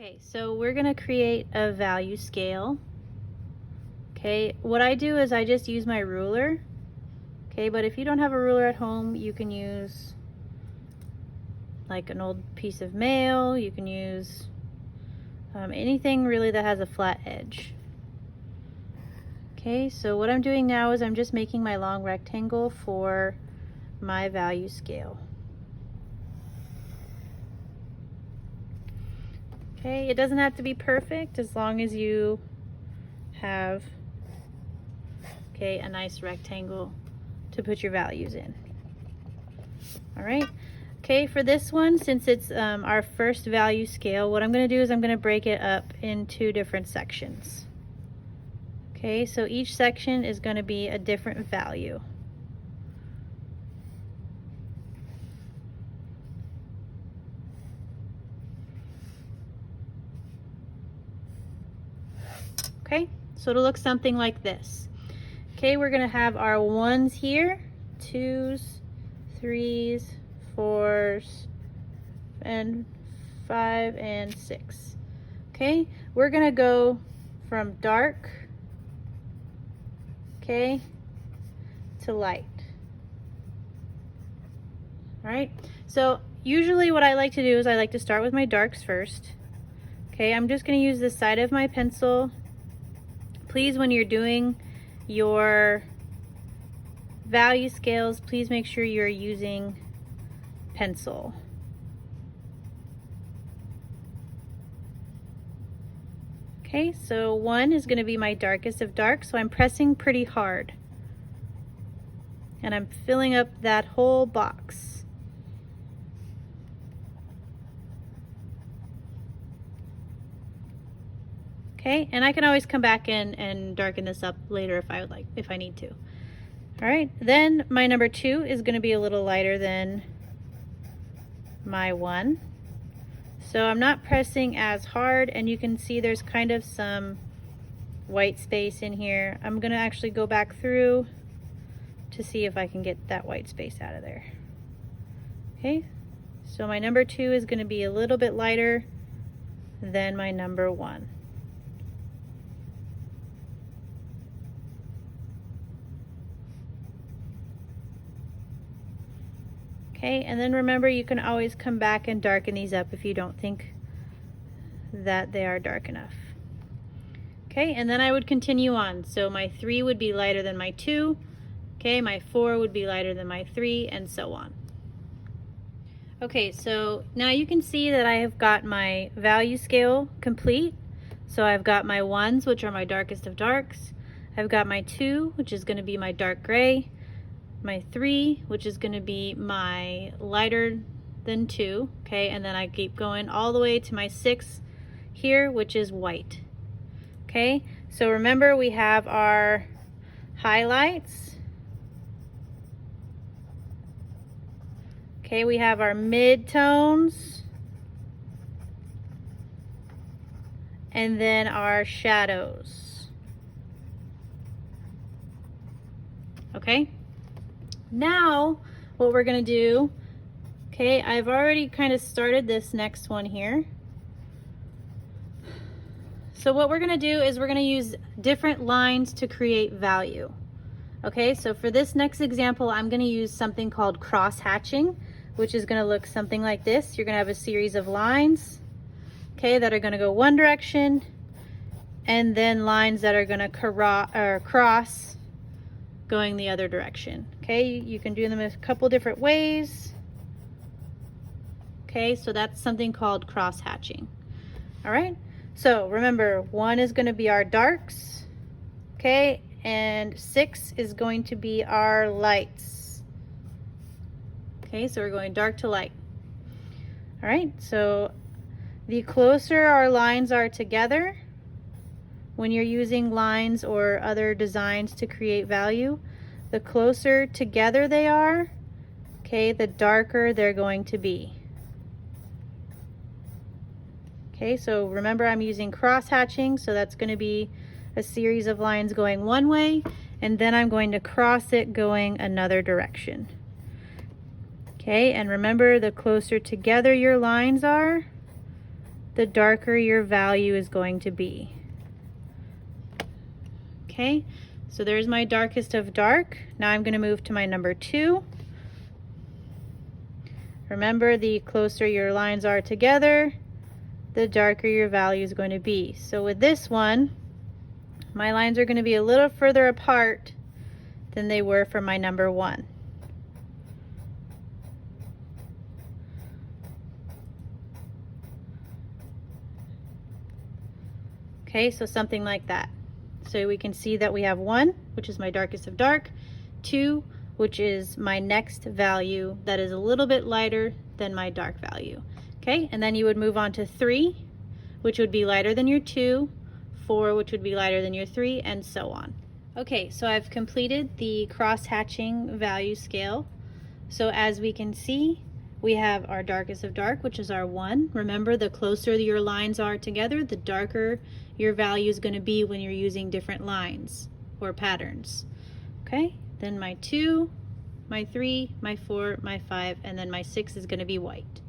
Okay, so we're gonna create a value scale. Okay, what I do is I just use my ruler. Okay, but if you don't have a ruler at home, you can use like an old piece of mail. You can use anything really that has a flat edge. Okay, so what I'm doing now is I'm just making my long rectangle for my value scale. Okay, it doesn't have to be perfect as long as you have, okay, a nice rectangle to put your values in. All right, okay, for this one, since it's our first value scale, what I'm gonna do is I'm gonna break it up in 2 different sections. Okay, so each section is gonna be a different value. Okay, so it'll look something like this. Okay, we're gonna have our ones here, 2s, 3s, 4s, and 5 and 6. Okay, we're gonna go from dark, okay, to light. All right, so usually what I like to do is I like to start with my darks first. Okay, I'm just gonna use the side of my pencil. Please, when you're doing your value scales, please make sure you're using pencil. Okay, so 1 is going to be my darkest of dark, so I'm pressing pretty hard. And I'm filling up that whole box. Okay, and I can always come back in and darken this up later if I would like, if I need to. All right, then my number 2 is going to be a little lighter than my 1. So I'm not pressing as hard, and you can see there's kind of some white space in here. I'm going to actually go back through to see if I can get that white space out of there. Okay, so my number 2 is going to be a little bit lighter than my number 1. Okay, and then remember, you can always come back and darken these up if you don't think that they are dark enough. Okay, and then I would continue on. So my 3 would be lighter than my 2. Okay, my 4 would be lighter than my 3, and so on. Okay, so now you can see that I have got my value scale complete. So I've got my 1s, which are my darkest of darks. I've got my 2, which is going to be my dark gray. My 3, which is going to be my lighter than 2, okay, and then I keep going all the way to my 6 here, which is white. Okay, so remember, we have our highlights. Okay, we have our mid-tones, and then our shadows. Okay, now what we're gonna do, okay, I've already kind of started this next one here. So what we're gonna do is we're gonna use different lines to create value. Okay, so for this next example, I'm gonna use something called cross hatching, which is gonna look something like this. You're gonna have a series of lines, okay, that are gonna go one direction, and then lines that are gonna cross going the other direction. Okay, you can do them a couple different ways. Okay, so that's something called cross hatching. All right, so remember, 1 is going to be our darks, okay, and 6 is going to be our lights. Okay, so we're going dark to light. All right, so the closer our lines are together, when you're using lines or other designs to create value, the closer together they are, okay, the darker they're going to be. Okay, so remember, I'm using cross hatching, so that's going to be a series of lines going one way, and then I'm going to cross it going another direction. Okay, and remember, the closer together your lines are, the darker your value is going to be. Okay, so there's my darkest of dark. Now I'm going to move to my number 2. Remember, the closer your lines are together, the darker your value is going to be. So with this one, my lines are going to be a little further apart than they were for my number 1. Okay, so something like that. So we can see that we have 1, which is my darkest of dark, 2, which is my next value that is a little bit lighter than my dark value. Okay, and then you would move on to 3, which would be lighter than your 2, 4, which would be lighter than your 3, and so on. Okay, so I've completed the cross-hatching value scale. So as we can see, we have our darkest of dark, which is our 1. Remember, the closer your lines are together, the darker your value is going to be when you're using different lines or patterns. Okay, then my 2, my 3, my 4, my 5, and then my 6 is going to be white.